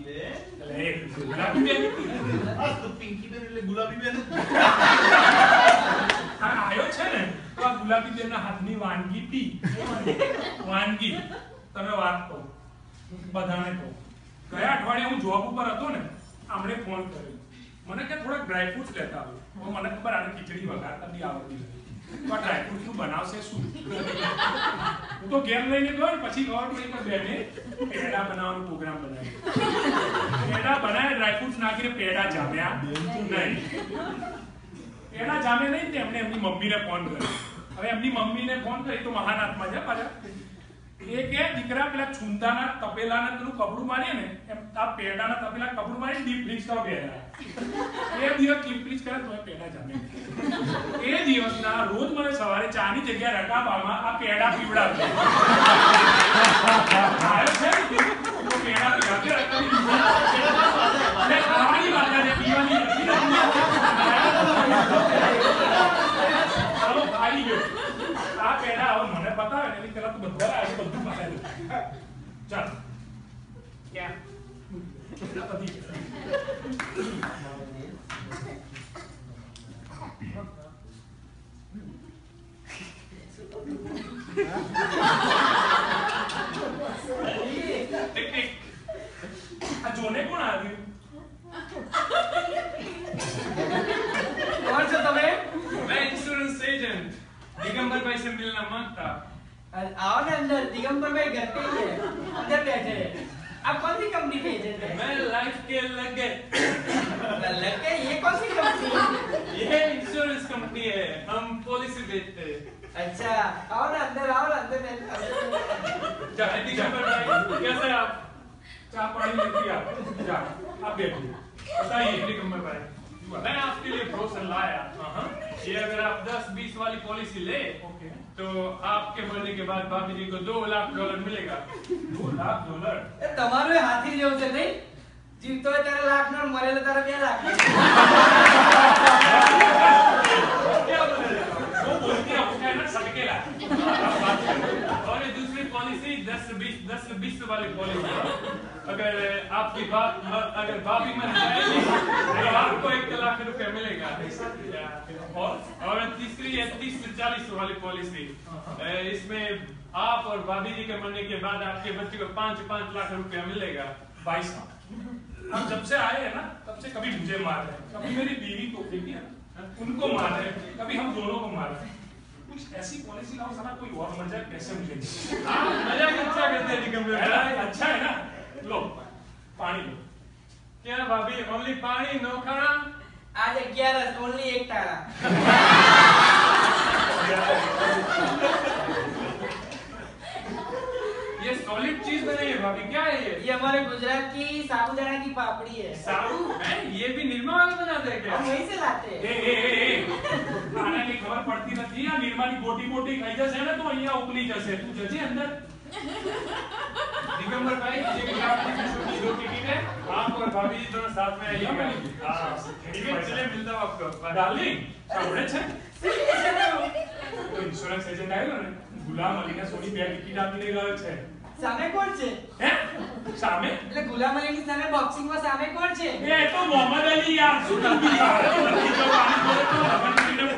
ગુલાબી બેન એટલે ગુલાબી બેન આ તો પિંકી બેન એટલે ગુલાબી બેન આયો છે ને તો આ ગુલાબી બેનના હાથની વાનગી પી વાનગી તમે વાત કહો બધાને કહો ગયા અઠવાડિયે હું જોબ ઉપર હતો ને આમણે ફોન કર્યો મને કે થોડા ડ્રાય ફ્રૂટ્સ લેતા આવો મને ખબર આને ખીચડી વઘારતા બી આવડતી નથી તો ડ્રાય ફ્રૂટ નું બનાવશે શું હું તો ગેમ લઈને ગયો ને પછી ખબર પડી કે બેને પેડા બનાવવાનો પ્રોગ્રામ બનાવ્યો પેડા બનાવ્યા ડ્રાય ફ્રૂટ્સ નાખીને પેડા જામ્યા નહીં પેડા જામે નહીં તેમને એમની મમ્મીને ફોન કર્યો હવે એમની મમ્મીને ફોન કરી તો મહાન આત્મા છે પાછા એ કે દીકરા પેલા છુંદાના તપેલાના પેલું કપડું મારીએ ને એમ આ પેડાના તપેલા કપડું મારી ડીપ ફ્રીજ કરો બેરા એ દિવસ ડીપ ફ્રીજ કરે તો પેડા જામે એ દિવસના રોજ મને સવારે ચાની જગ્યાએ રકાબામાં આ પેડા પીવડાવે આયો છે તો પેડા પીવડાવે રકાબી ખાવાની વાત છે પીવાની નથી ચાલો ખાઈ ગયો આ પેડા હવે મને બતાવે ને એની પેલા તો બધા આ બધું બતાવી ચાલ ક્યાં આ જોને કોણ આવ્યું कौन से तमे मैं इंश्योरेंस एजेंट दिगंबर भाई से मिलना मांगता आओ ना अंदर दिगंबर भाई घर पे ही है अंदर बैठे हैं आप कौन सी कंपनी के एजेंट हैं मैं लाइफ के लगे लगे ये कौन सी कंपनी है ये इंश्योरेंस कंपनी है हम पॉलिसी बेचते हैं अच्छा आओ ना अंदर बैठे दिगंबर भाई कैसे आप चाय पानी लेती आप जा आप बैठिए बताइए दिगंबर भाई मैं आपके लिए ब्रोशर लाया ये अगर आप 10-20 वाली पॉलिसी ले तो आपके मरने के बाद भाभी जी को $2 लाख मिलेगा $2 लाख એ તમારું એ હાથી જેવું છે નહીં જીવતો હોય ત્યારે લાખ નો મરેલો ત્યારે 2 લાખ क्या बोल रहे हो? वो बोलती है उसका ना सटकेला और ये दूसरी पॉलिसी 10-20 वाली पॉलिसी अगर आपकी बात अगर भाभी मर जाएगी तो आपको $1 लाख मिलेगा और तीसरी है 30 से 40 वाली पॉलिसी इसमें आप और भाभी जी के मरने के बाद आपके बच्चे को 5 लाख रुपया मिलेगा। भाई साहब हम जब से आए हैं ना तब से कभी मुझे मार रहे हैं कभी मेरी बीवी को देखिए उनको मार रहे हैं कभी हम दोनों को मार रहे हैं कुछ ऐसी पॉलिसी लाओ साला कोई और मर जाए कैसे मुझे आप मजाक अच्छा करते हैं निकम्मे भाई। अच्छा है ना लो पानी लो क्या भाभी ओनली पानी नो खाना आज 11 ओनली एक तारा ये सॉलिड चीज बनाई है भाभी क्या है ये हमारे गुजरात की साबूदाना की पापड़ी है साबू है ये भी निर्मा वाला बनाते हैं क्या हम वहीं से लाते हैं આના ની ખબર પડતી નથી આ નિર્માની ગોટી ગોટી ખાઈ જશે ને તો અહીંયા ઉકલી જશે તું જજે અંદર दिगंबर भाई ये भी आपकी छोटी दो टिकट है आप और भाभी जी दोनों साथ में आइएगा हां ठीक है चलिए मिलता हूं आपको डार्लिंग સાંભળે છે તો ઇન્સ્યોરન્સ એજન્ટ આવ્યો ને ગુલામ અલીના સોની બે ટિકિટ આપીને ગયો છે સામે કોણ છે હે સામે એટલે ગુલામ અલીની સામે બોક્સિંગ માં સામે કોણ છે એ તો મોહમ્મદ અલી યાર શું નથી પાણી બોલે તો